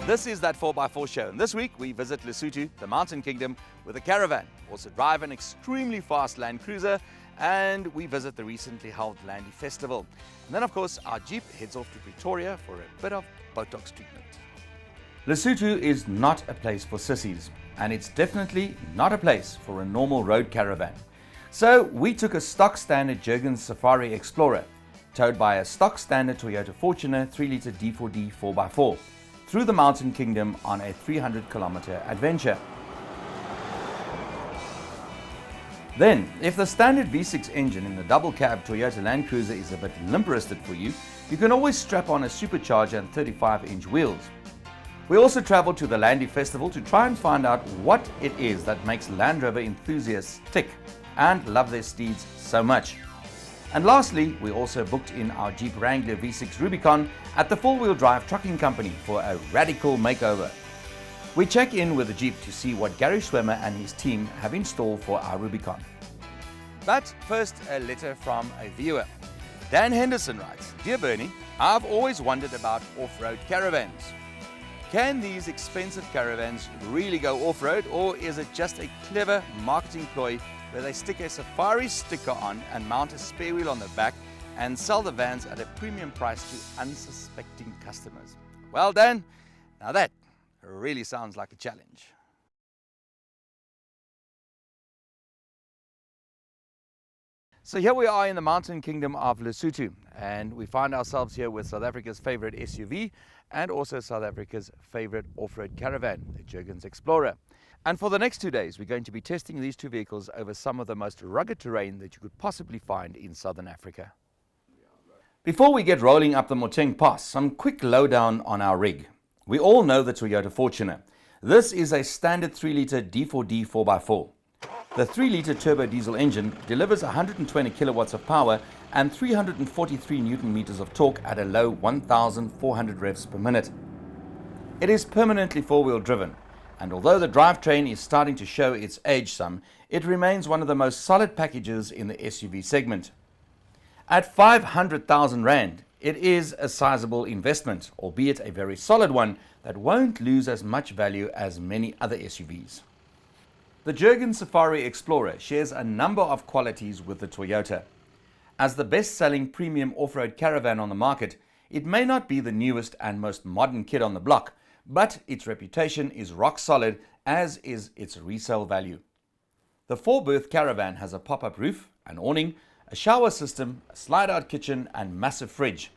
This is that 4x4 show, and this week we visit Lesotho, the mountain kingdom, with a caravan. Also drive an extremely fast Land Cruiser, and we visit the recently held Landy Festival. And then of course our Jeep heads off to Pretoria for a bit of Botox treatment. Lesotho is not a place for sissies, and it's definitely not a place for a normal road caravan. So we took a stock standard Jurgens Safari Xplorer, towed by a stock standard Toyota Fortuner 3-litre D4D 4x4, through the mountain kingdom on a 300-kilometer adventure. Then, if the standard V6 engine in the double cab Toyota Land Cruiser is a bit limp-wristed for you, you can always strap on a supercharger and 35-inch wheels. We also traveled to the Landy Festival to try and find out what it is that makes Land Rover enthusiasts tick and love their steeds so much. And lastly, we also booked in our Jeep Wrangler V6 Rubicon at the four-wheel drive trucking company for a radical makeover. We check in with the Jeep to see what Gary Schwemmer and his team have in store for our Rubicon. But first, a letter from a viewer. Dan Henderson writes, "Dear Bernie, I've always wondered about off-road caravans. Can these expensive caravans really go off-road, or is it just a clever marketing ploy where they stick a safari sticker on and mount a spare wheel on the back and sell the vans at a premium price to unsuspecting customers?" Well, Dan, now that really sounds like a challenge. So here we are in the mountain kingdom of Lesotho, and we find ourselves here with South Africa's favorite SUV and also South Africa's favorite off-road caravan, the Jurgens Explorer. And for the next 2 days, we're going to be testing these two vehicles over some of the most rugged terrain that you could possibly find in Southern Africa. Before we get rolling up the Moteng Pass, some quick lowdown on our rig. We all know the Toyota Fortuner. This is a standard 3-litre D4D 4x4. The 3-litre turbo diesel engine delivers 120 kilowatts of power and 343 newton meters of torque at a low 1,400 revs per minute. It is permanently four-wheel driven, and although the drivetrain is starting to show its age some, it remains one of the most solid packages in the SUV segment. At 500,000 Rand, it is a sizable investment, albeit a very solid one that won't lose as much value as many other SUVs. The Jurgens Safari Xplorer shares a number of qualities with the Toyota. As the best-selling premium off-road caravan on the market, it may not be the newest and most modern kid on the block, but its reputation is rock solid, as is its resale value. The 4-berth caravan has a pop-up roof, an awning, a shower system, a slide-out kitchen and massive fridge.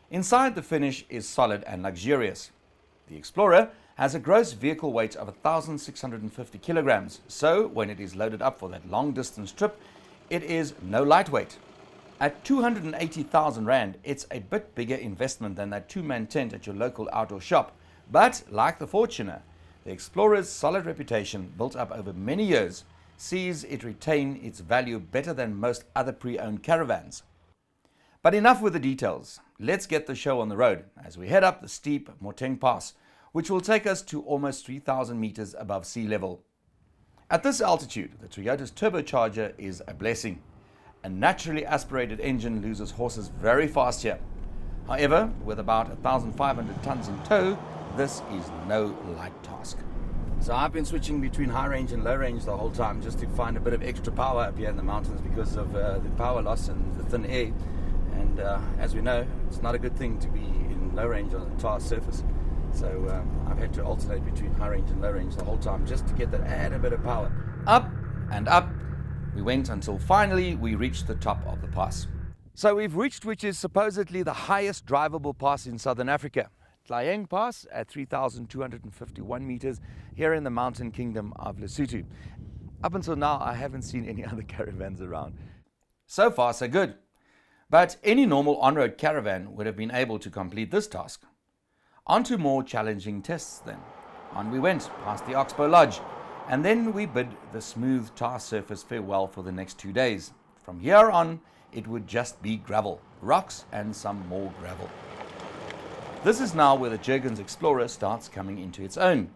Inside, the finish is solid and luxurious. The Explorer has a gross vehicle weight of 1,650 kilograms, so when it is loaded up for that long-distance trip, it is no lightweight. At 280,000 Rand, it's a bit bigger investment than that two-man tent at your local outdoor shop, but like the Fortuner, the Explorer's solid reputation, built up over many years, sees it retain its value better than most other pre-owned caravans. But enough with the details. Let's get the show on the road as we head up the steep Moteng Pass, which will take us to almost 3,000 meters above sea level. At this altitude, the Toyota's turbocharger is a blessing. A naturally aspirated engine loses horses very fast here. However, with about 1,500 tons in tow, this is no light task. So I've been switching between high range and low range the whole time just to find a bit of extra power up here in the mountains because of the power loss and the thin air. And as we know, it's not a good thing to be in low range on a tar surface. So I've had to alternate between high range and low range the whole time just to get that added bit of power. Up and up we went until finally we reached the top of the pass. So we've reached which is supposedly the highest drivable pass in Southern Africa. Tlayeng Pass at 3,251 meters here in the mountain kingdom of Lesotho. Up until now, I haven't seen any other caravans around. So far, so good. But any normal on-road caravan would have been able to complete this task. On to more challenging tests then. On we went, past the Oxbow Lodge, and then we bid the smooth tar surface farewell for the next 2 days. From here on, it would just be gravel, rocks and some more gravel. This is now where the Jurgens Explorer starts coming into its own.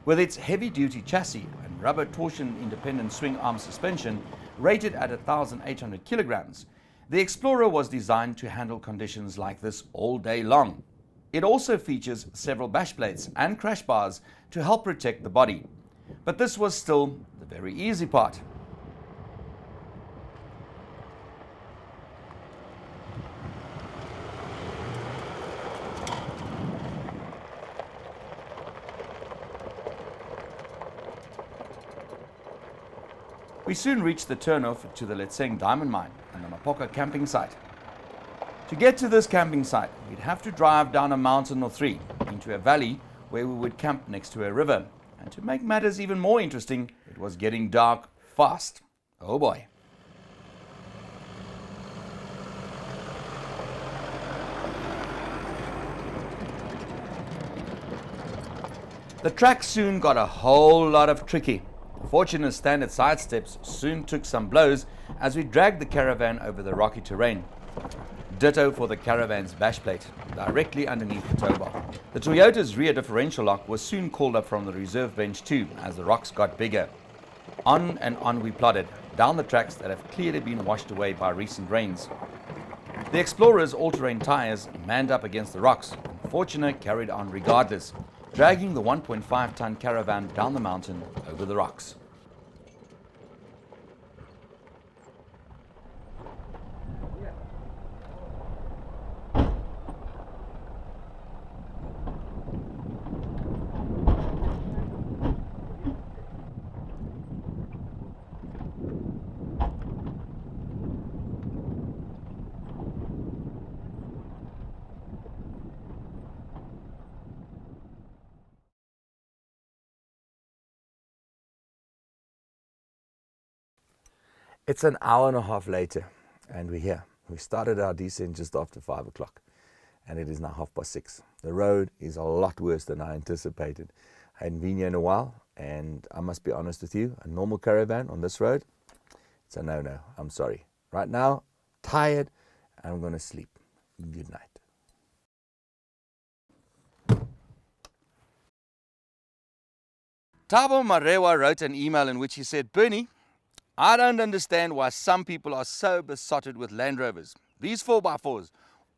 With its heavy-duty chassis and rubber torsion-independent swing arm suspension rated at 1,800 kilograms, the Explorer was designed to handle conditions like this all day long. It also features several bash plates and crash bars to help protect the body. But this was still the very easy part. We soon reached the turnoff to the Letseng diamond mine and the Mapoka camping site. To get to this camping site, we'd have to drive down a mountain or three into a valley where we would camp next to a river. And to make matters even more interesting, it was getting dark fast. Oh boy. The track soon got a whole lot of tricky. Fortunate standard side steps soon took some blows as we dragged the caravan over the rocky terrain. Ditto for the caravan's bash plate, directly underneath the tow bar. The Toyota's rear differential lock was soon called up from the reserve bench too as the rocks got bigger. On and on we plodded, down the tracks that have clearly been washed away by recent rains. The Explorer's all-terrain tires manned up against the rocks, and Fortuna carried on regardless, dragging the 1.5-ton caravan down the mountain over the rocks. It's an hour and a half later, and we're here. We started our descent just after 5 o'clock, and it is now 6:30. The road is a lot worse than I anticipated. I hadn't been here in a while, and I must be honest with you, a normal caravan on this road, it's a no-no. I'm sorry. Right now, tired, and I'm going to sleep. Good night. Thabo Marewa wrote an email in which he said, "Bernie, I don't understand why some people are so besotted with Land Rovers. These 4x4s,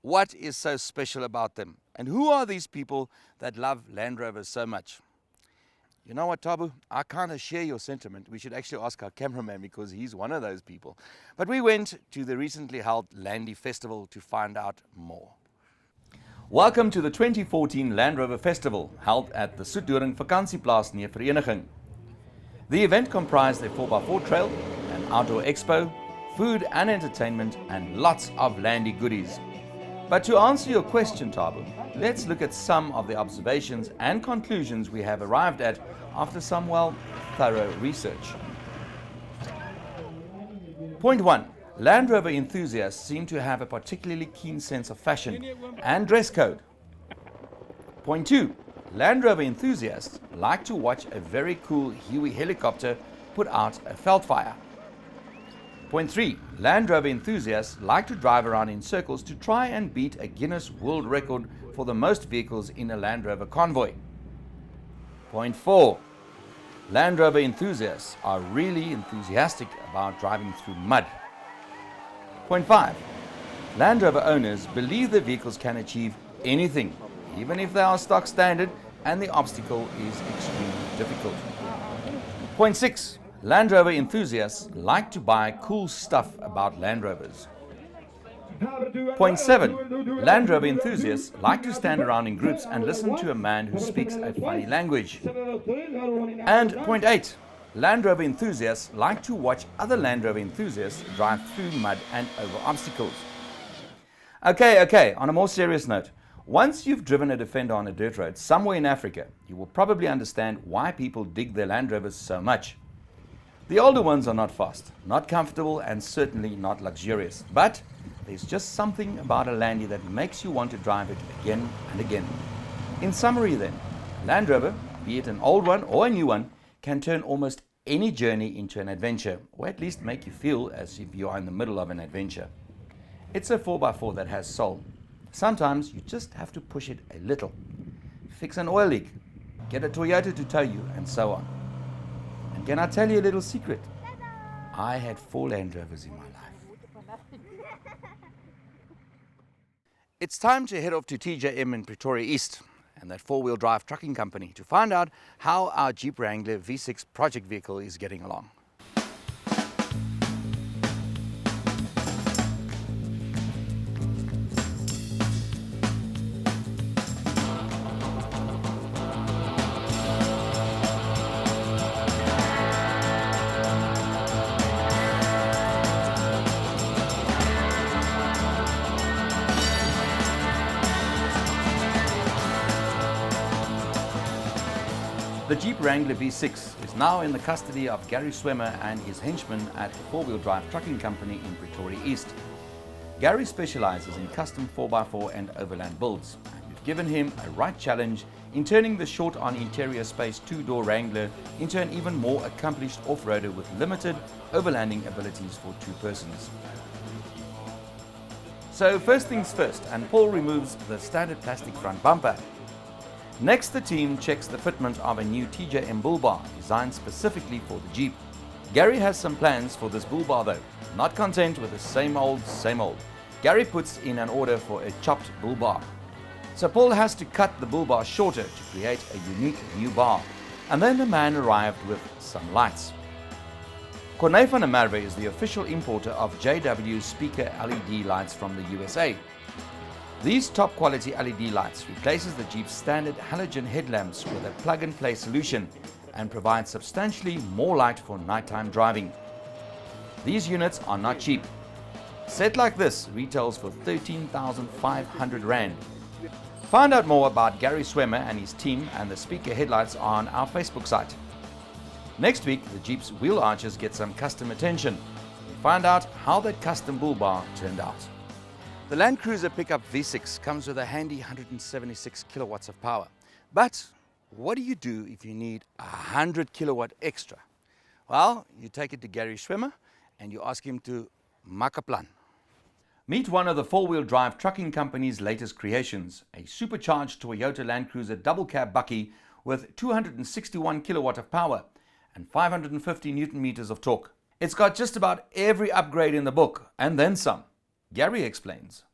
what is so special about them? And who are these people that love Land Rovers so much?" You know what, Thabo? I kind of share your sentiment. We should actually ask our cameraman because he's one of those people. But we went to the recently held Landy Festival to find out more. Welcome to the 2014 Land Rover Festival, held at the Soetdoring Vakansieplaas near Vereniging. The event comprised a 4x4 trail, an outdoor expo, food and entertainment, and lots of Landy goodies. But to answer your question, Thabo, let's look at some of the observations and conclusions we have arrived at after some, well, thorough research. Point 1. Land Rover enthusiasts seem to have a particularly keen sense of fashion and dress code. Point 2. Land Rover enthusiasts like to watch a very cool Huey helicopter put out a Veldfire. Point 3. Land Rover enthusiasts like to drive around in circles to try and beat a Guinness World Record for the most vehicles in a Land Rover convoy. Point 4. Land Rover enthusiasts are really enthusiastic about driving through mud. Point 5. Land Rover owners believe the vehicles can achieve anything, even if they are stock standard and the obstacle is extremely difficult. Point 6. Land Rover enthusiasts like to buy cool stuff about Land Rovers. Point 7. Land Rover enthusiasts like to stand around in groups and listen to a man who speaks a funny language. And point 8. Land Rover enthusiasts like to watch other Land Rover enthusiasts drive through mud and over obstacles. Okay, on a more serious note, once you've driven a Defender on a dirt road somewhere in Africa, you will probably understand why people dig their Land Rovers so much. The older ones are not fast, not comfortable, and certainly not luxurious, but there's just something about a Landy that makes you want to drive it again and again. In summary then, Land Rover, be it an old one or a new one, can turn almost any journey into an adventure, or at least make you feel as if you are in the middle of an adventure. It's a 4x4 that has soul. Sometimes you just have to push it a little. Fix an oil leak, get a Toyota to tow you, and so on. And can I tell you a little secret? I had 4 Land Rovers in my life. It's time to head off to TJM in Pretoria East and that four-wheel drive trucking company to find out how our Jeep Wrangler V6 project vehicle is getting along. The Jeep Wrangler V6 is now in the custody of Gary Swemmer and his henchmen at the four-wheel drive trucking company in Pretoria East. Gary specializes in custom 4x4 and overland builds, and we've given him a right challenge in turning the short on interior space two-door Wrangler into an even more accomplished off-roader with limited overlanding abilities for two persons. So first things first, and Paul removes the standard plastic front bumper. Next, the team checks the fitment of a new TJM bull bar designed specifically for the Jeep. Gary has some plans for this bull bar though. Not content with the same old, Gary puts in an order for a chopped bull bar. So Paul has to cut the bull bar shorter to create a unique new bar. And then the man arrived with some lights. Corné van der Merwe is the official importer of JW's speaker LED lights from the USA. These top quality LED lights replaces the Jeep's standard halogen headlamps with a plug-and-play solution and provide substantially more light for nighttime driving. These units are not cheap. Set like this retails for 13,500 Rand. Find out more about Gary Swemmer and his team and the speaker headlights on our Facebook site. Next week, the Jeep's wheel arches get some custom attention. We find out how that custom bull bar turned out. The Land Cruiser pickup V6 comes with a handy 176 kilowatts of power. But what do you do if you need 100 kilowatt extra? Well, you take it to Gary Swemmer and you ask him to maak 'n plan. Meet one of the four-wheel drive trucking company's latest creations, a supercharged Toyota Land Cruiser double cab bakkie with 261 kilowatt of power and 550 Newton meters of torque. It's got just about every upgrade in the book and then some. Gary explains.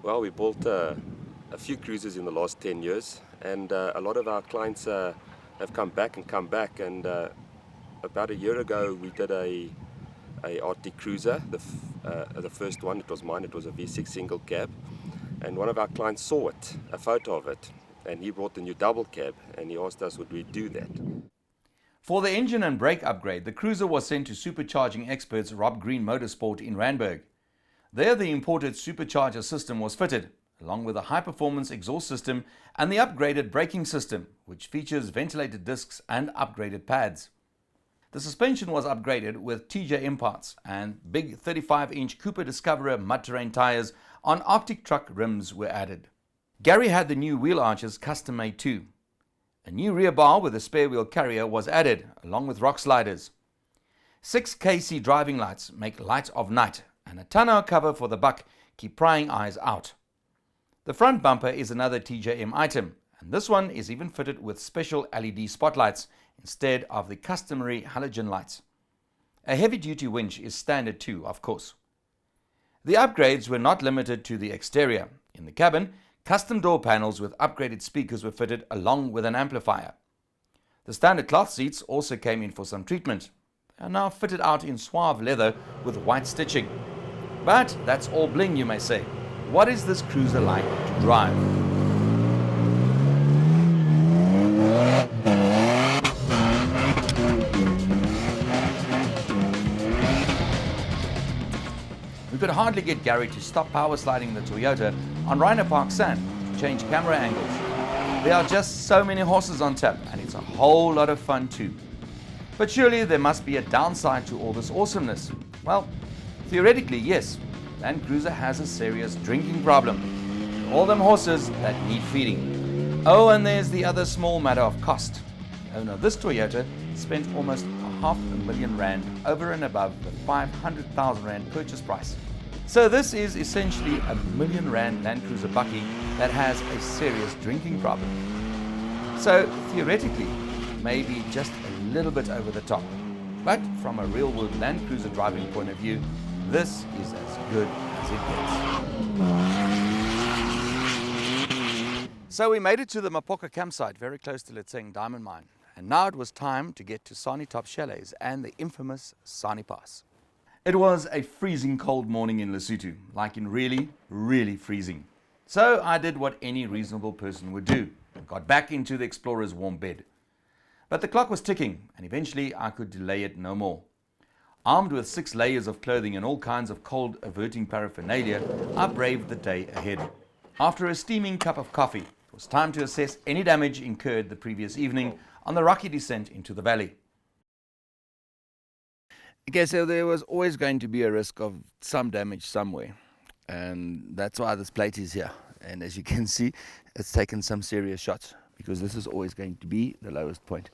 Well, we built a few cruisers in the last 10 years, and a lot of our clients have come back, and about a year ago we did a Arctic cruiser, the first one. It was mine. It was a V6 single cab, and one of our clients saw it, a photo of it, and he brought the new double cab, and he asked us would we do that. For the engine and brake upgrade, the cruiser was sent to supercharging experts Rob Green Motorsport in Randburg. There, the imported supercharger system was fitted, along with a high-performance exhaust system and the upgraded braking system, which features ventilated discs and upgraded pads. The suspension was upgraded with TJM parts, and big 35-inch Cooper Discoverer mud-terrain tires on Arctic truck rims were added. Gary had the new wheel arches custom-made too. A new rear bar with a spare wheel carrier was added, along with rock sliders. 6 KC driving lights make light of night, and a tonneau cover for the buck keep prying eyes out. The front bumper is another TJM item, and this one is even fitted with special LED spotlights instead of the customary halogen lights. A heavy-duty winch is standard too, of course. The upgrades were not limited to the exterior. In the cabin, custom door panels with upgraded speakers were fitted along with an amplifier. The standard cloth seats also came in for some treatment. They are now fitted out in suave leather with white stitching. But that's all bling, you may say. What is this cruiser like to drive? We could hardly get Gary to stop power sliding the Toyota on Rhino Park sand to change camera angles. There are just so many horses on tap, and it's a whole lot of fun too. But surely there must be a downside to all this awesomeness. Well, theoretically, yes. Land Cruiser has a serious drinking problem. All them horses that need feeding. Oh, and there's the other small matter of cost. The owner of this Toyota spent almost 500,000 Rand over and above the 500,000 Rand purchase price. So this is essentially a R1 million Land Cruiser bakkie that has a serious drinking problem. So theoretically, maybe just a little bit over the top. But from a real-world Land Cruiser driving point of view, this is as good as it gets. So we made it to the Mapoka campsite, very close to Letseng Diamond Mine. And now it was time to get to Sani Top Chalets and the infamous Sani Pass. It was a freezing cold morning in Lesotho, like in really, really freezing. So I did what any reasonable person would do, and got back into the Explorer's warm bed. But the clock was ticking, and eventually I could delay it no more. Armed with 6 layers of clothing and all kinds of cold-averting paraphernalia, I braved the day ahead. After a steaming cup of coffee, it was time to assess any damage incurred the previous evening on the rocky descent into the valley. Okay, so there was always going to be a risk of some damage somewhere, and that's why this plate is here. And as you can see, it's taken some serious shots, because this is always going to be the lowest point.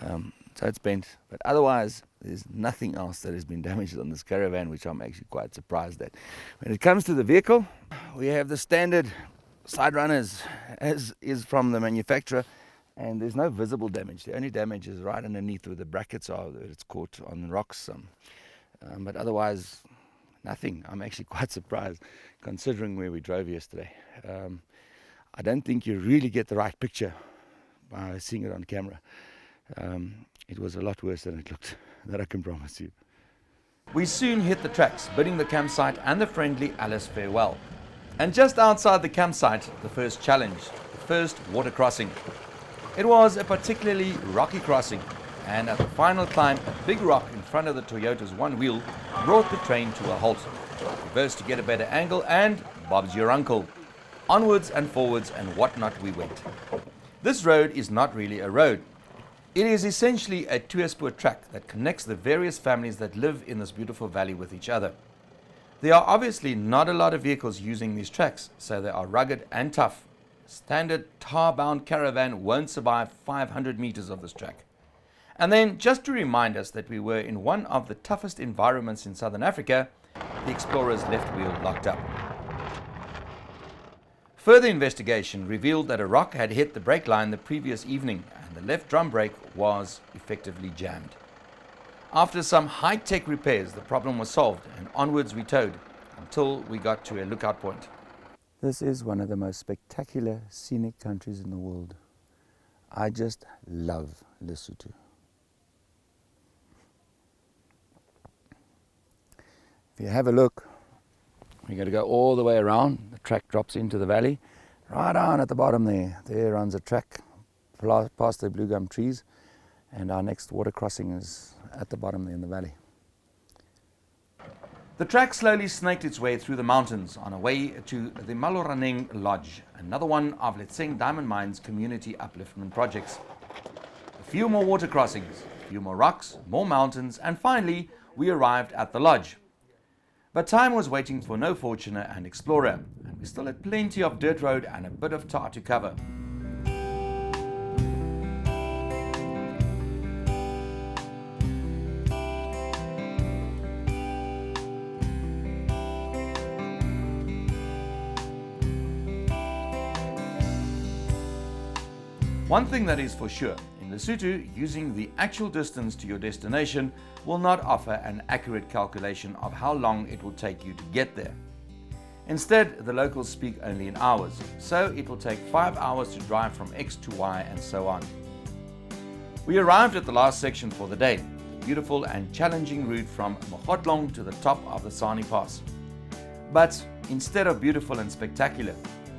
So it's bent, but otherwise there's nothing else that has been damaged on this caravan, which I'm actually quite surprised at. When it comes to the vehicle, we have the standard side runners as is from the manufacturer, and there's no visible damage. The only damage is right underneath where the brackets are, that it's caught on rocks. But otherwise, nothing. I'm actually quite surprised considering where we drove yesterday. I don't think you really get the right picture by seeing it on camera. It was a lot worse than it looked, that I can promise you. We soon hit the tracks, bidding the campsite and the friendly Alice farewell. And just outside the campsite, the first challenge, the first water crossing. It was a particularly rocky crossing, and at the final climb, a big rock in front of the Toyota's one wheel brought the train to a halt. Reversed to get a better angle, and Bob's your uncle. Onwards and forwards and whatnot we went. This road is not really a road. It is essentially a two-spur track that connects the various families that live in this beautiful valley with each other. There are obviously not a lot of vehicles using these tracks, so they are rugged and tough. Standard tar-bound caravan won't survive 500 meters of this track. And then, just to remind us that we were in one of the toughest environments in Southern Africa, the Explorer's left wheel locked up. Further investigation revealed that a rock had hit the brake line the previous evening, and the left drum brake was effectively jammed. After some high-tech repairs, the problem was solved, and onwards we towed until we got to a lookout point. This is one of the most spectacular scenic countries in the world. I just love Lesotho. If you have a look, we're going to go all the way around. The track drops into the valley. Right down at the bottom there runs a track past the blue gum trees, and our next water crossing is at the bottom there in the valley. The track slowly snaked its way through the mountains on a way to the Maloraneng Lodge, another one of Letseng Diamond Mine's community upliftment projects. A few more water crossings, a few more rocks, more mountains, and finally we arrived at the lodge. But time was waiting for no Fortuner and Explorer, and we still had plenty of dirt road and a bit of tar to cover. One thing that is for sure, in Lesotho, using the actual distance to your destination will not offer an accurate calculation of how long it will take you to get there. Instead, the locals speak only in hours, so it will take 5 hours to drive from X to Y and so on. We arrived at the last section for the day, the beautiful and challenging route from Mogotlong to the top of the Sani Pass. But instead of beautiful and spectacular,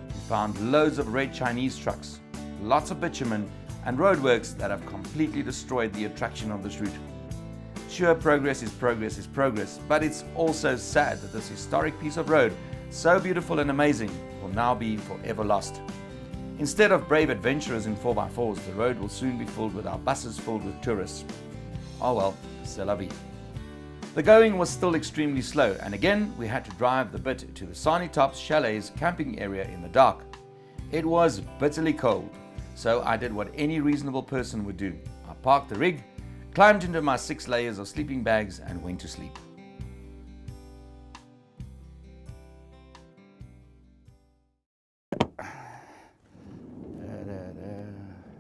we found loads of red Chinese trucks, lots of bitumen, and roadworks that have completely destroyed the attraction of this route. Sure, progress is progress, but it's also sad that this historic piece of road, so beautiful and amazing, will now be forever lost. Instead of brave adventurers in 4x4s, the road will soon be filled with our buses filled with tourists. Oh well, c'est la vie. The going was still extremely slow, and again we had to drive the bit to the Sani Top Chalets camping area in the dark. It was bitterly cold, so I did what any reasonable person would do. I parked the rig, climbed into my 6 layers of sleeping bags, and went to sleep.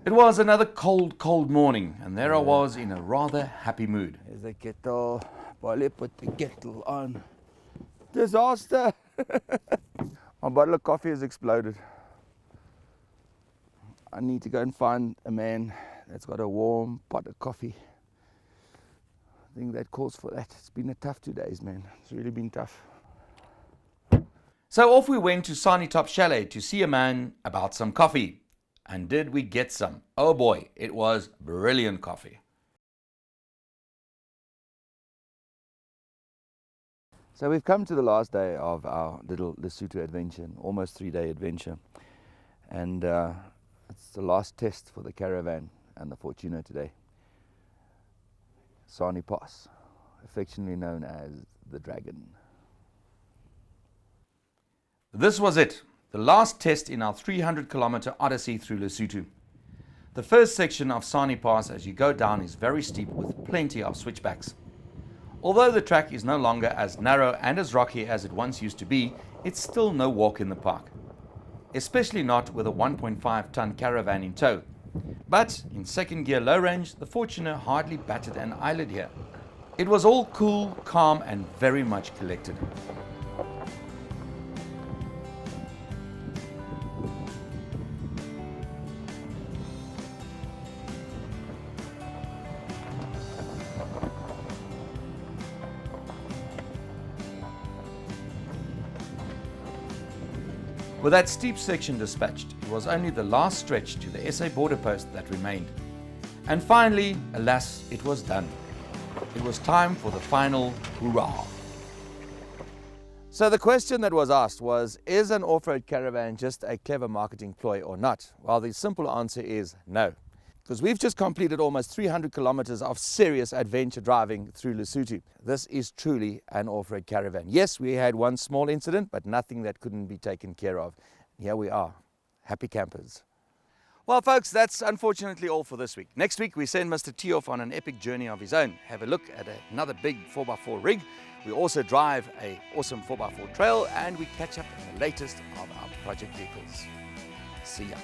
It was another cold morning, and there I was in a rather happy mood. There's the kettle. Polly put the kettle on. Disaster! My bottle of coffee has exploded. I need to go and find a man that's got a warm pot of coffee. I think that calls for that. It's been a tough 2 days, man. It's really been tough. So off we went to Sunny Top Chalet to see a man about some coffee. And did we get some? Oh boy, it was brilliant coffee. So we've come to the last day of our little Lesotho adventure, almost 3-day adventure. And it's the last test for the caravan and the Fortuner today. Sani Pass, affectionately known as the Dragon. This was it, the last test in our 300-kilometer odyssey through Lesotho. The first section of Sani Pass as you go down is very steep with plenty of switchbacks. Although the track is no longer as narrow and as rocky as it once used to be, it's still no walk in the park. Especially not with a 1.5-ton caravan in tow. But in second gear low range, the Fortuner hardly batted an eyelid here. It was all cool, calm and very much collected. With that steep section dispatched, it was only the last stretch to the SA border post that remained. And finally, alas, it was done. It was time for the final hurrah. So the question that was asked was, is an off-road caravan just a clever marketing ploy or not? Well, the simple answer is no. Because we've just completed almost 300 kilometers of serious adventure driving through Lesotho. This is truly an off-road caravan. Yes, we had one small incident, but nothing that couldn't be taken care of. Here we are, happy campers. Well, folks, that's unfortunately all for this week. Next week, we send Mr. T off on an epic journey of his own. Have a look at another big 4x4 rig. We also drive an awesome 4x4 trail, and we catch up in the latest of our project vehicles. See ya.